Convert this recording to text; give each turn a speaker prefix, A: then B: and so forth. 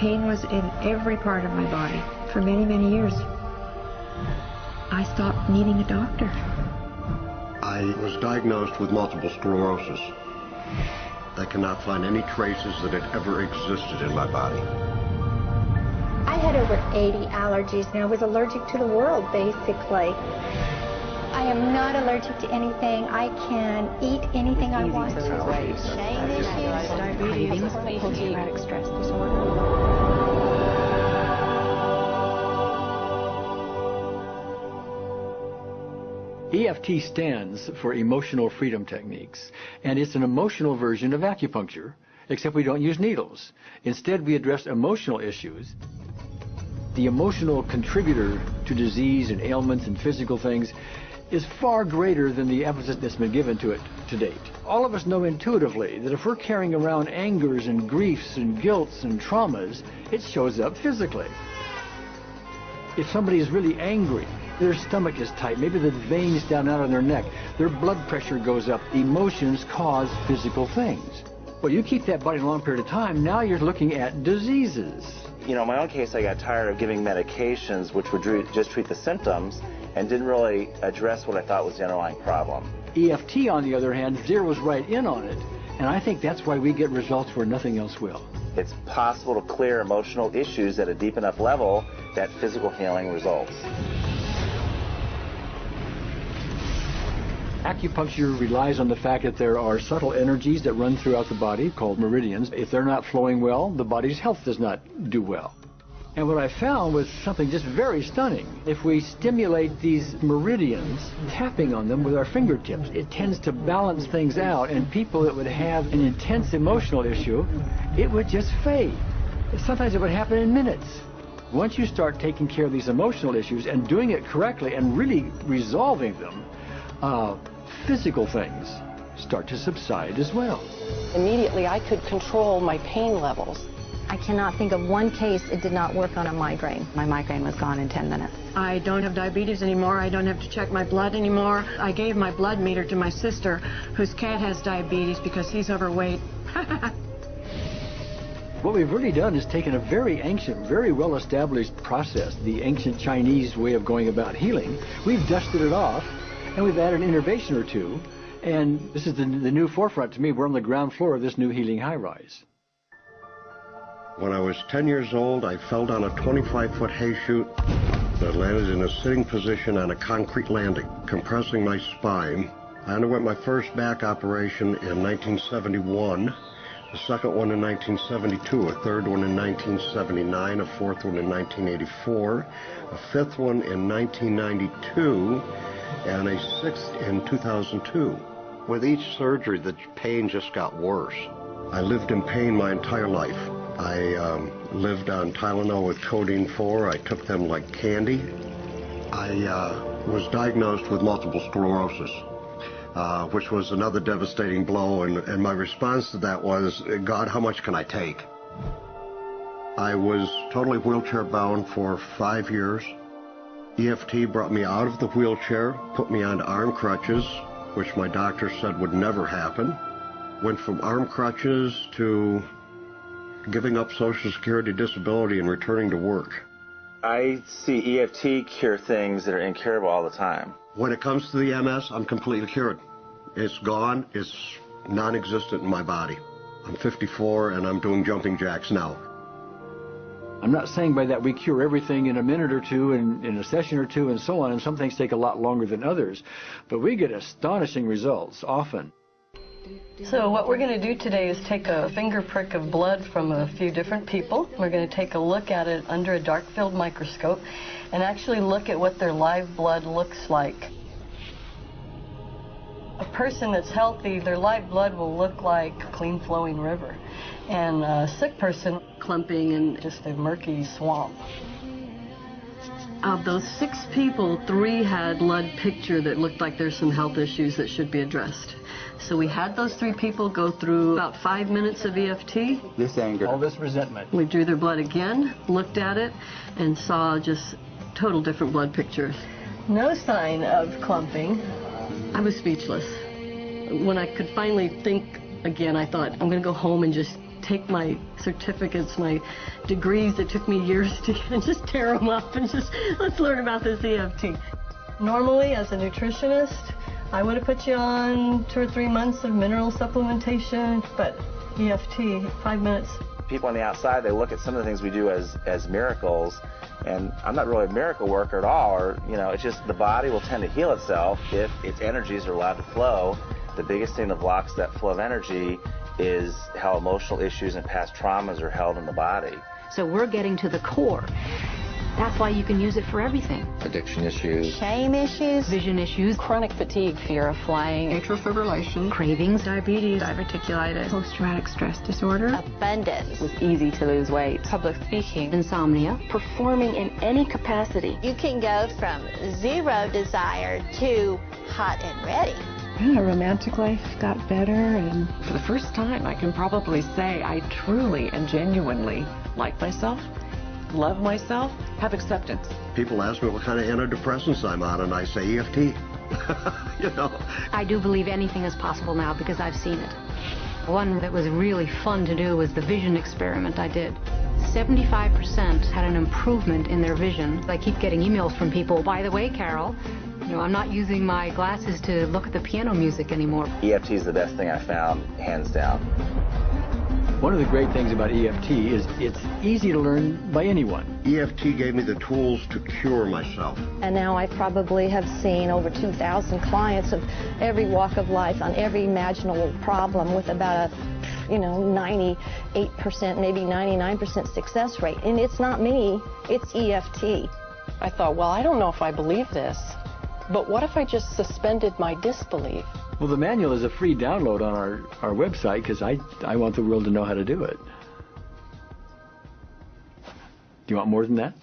A: pain was in every part of my body for many, many years. I stopped needing a doctor.
B: I was diagnosed with multiple sclerosis. I cannot find any traces that it ever existed in my body.
C: I had over 80 allergies, and I was allergic to the world, basically. I am not allergic to anything. I can eat anything I want to.
A: Diabetes, post-traumatic stress disorder.
D: EFT stands for Emotional Freedom Techniques, and it's an emotional version of acupuncture, except we don't use needles. Instead, we address emotional issues. The emotional contributor to disease and ailments and physical things is far greater than the emphasis that's been given to it to date. All of us know intuitively that if we're carrying around angers and griefs and guilts and traumas, it shows up physically. If somebody is really angry, their stomach is tight, maybe the veins down out on their neck, their blood pressure goes up. Emotions cause physical things. Well, you keep that body a long period of time, now you're looking at diseases.
E: You know, in my own case, I got tired of giving medications which would just treat the symptoms and didn't really address what I thought was the underlying problem.
D: EFT, on the other hand, zeroes right in on it, and I think that's why we get results where nothing else will.
E: It's possible to clear emotional issues at a deep enough level that physical healing results.
D: Acupuncture relies on the fact that there are subtle energies that run throughout the body called meridians. If they're not flowing well, the body's health does not do well. And what I found was something just very stunning. If we stimulate these meridians, tapping on them with our fingertips, it tends to balance things out, and people that would have an intense emotional issue, it would just fade. Sometimes it would happen in minutes. Once you start taking care of these emotional issues and doing it correctly and really resolving them, physical things start to subside as well.
F: Immediately, I could control my pain levels.
C: I cannot think of one case it did not work on a migraine. My migraine was gone in 10 minutes.
A: I don't have diabetes anymore. I don't have to check my blood anymore. I gave my blood meter to my sister, whose cat has diabetes because he's overweight.
D: What we've really done is taken a very ancient, very well-established process, the ancient Chinese way of going about healing. We've dusted it off, and we've added an innovation or two, and this is the new forefront to me. We're on the ground floor of this new healing high-rise.
B: When I was 10 years old, I fell down a 25-foot hay chute that landed in a sitting position on a concrete landing, compressing my spine. I underwent my first back operation in 1971, a second one in 1972, a third one in 1979, a fourth one in 1984, a fifth one in 1992, and a sixth in 2002. With each surgery, the pain just got worse. I lived in pain my entire life. I lived on Tylenol with codeine 4. I took them like candy. I was diagnosed with multiple sclerosis, which was another devastating blow, and my response to that was, God, how much can I take? I was totally wheelchair bound for 5 years. EFT brought me out of the wheelchair, put me onto arm crutches, which my doctor said would never happen. Went from arm crutches to giving up Social Security disability and returning to work.
E: I see EFT cure things that are incurable all the time.
B: When it comes to the MS, I'm completely cured. It's gone. It's non-existent in my body. I'm 54 and I'm doing jumping jacks now.
D: I'm not saying by that we cure everything in a minute or two, in a session or two, and so on, and some things take a lot longer than others, but we get astonishing results often.
F: So what we're going to do today is take a finger prick of blood from a few different people. We're going to take a look at it under a dark field microscope and actually look at what their live blood looks like. A person that's healthy, their live blood will look like a clean flowing river, and a sick person clumping in just a murky swamp. Of those 6 people, 3 had blood picture that looked like there's some health issues that should be addressed. So we had those 3 people go through about 5 minutes of EFT.
D: This anger, all this resentment.
F: We drew their blood again, looked at it, and saw just total different blood pictures. No sign of clumping. I was speechless. When I could finally think Again, I thought, I'm going to go home and just take my certificates, my degrees that took me years to get, and just tear them up and just, let's learn about this EFT. Normally, as a nutritionist, I would have put you on 2 or 3 months of mineral supplementation, but EFT, 5 minutes.
E: People on the outside, they look at some of the things we do as miracles, and I'm not really a miracle worker at all, or, you know, it's just the body will tend to heal itself if its energies are allowed to flow. The biggest thing that blocks that flow of energy is how emotional issues and past traumas are held in the body.
G: So we're getting to the core. That's why you can use it for everything.
H: Addiction issues.
G: Shame issues. Vision issues.
I: Chronic fatigue, fear of flying.
A: Atrial fibrillation.
G: Cravings.
A: Diabetes. Diverticulitis. Post-traumatic stress disorder.
I: Abundance. It was easy to lose weight. Public speaking.
G: Insomnia.
I: Performing in any capacity.
C: You can go from zero desire to hot and ready.
A: Yeah, romantic life got better, and for the first time I can probably say I truly and genuinely like myself, love myself, have acceptance.
B: People ask me what kind of antidepressants I'm on, and I say EFT. You know.
G: I do believe anything is possible now because I've seen it. One that was really fun to do was the vision experiment I did. 75% had an improvement in their vision. I keep getting emails from people, by the way, Carol, you know, I'm not using my glasses to look at the piano music anymore.
E: EFT is the best thing I found, hands down.
D: One of the great things about EFT is it's easy to learn by anyone.
B: EFT gave me the tools to cure myself.
J: And now I probably have seen over 2,000 clients of every walk of life on every imaginable problem with about a 98%, maybe 99% success rate. And it's not me, it's EFT.
I: I thought, well, I don't know if I believe this, but what if I just suspended my disbelief?
D: Well, the manual is a free download on our website because I want the world to know how to do it. Do you want more than that?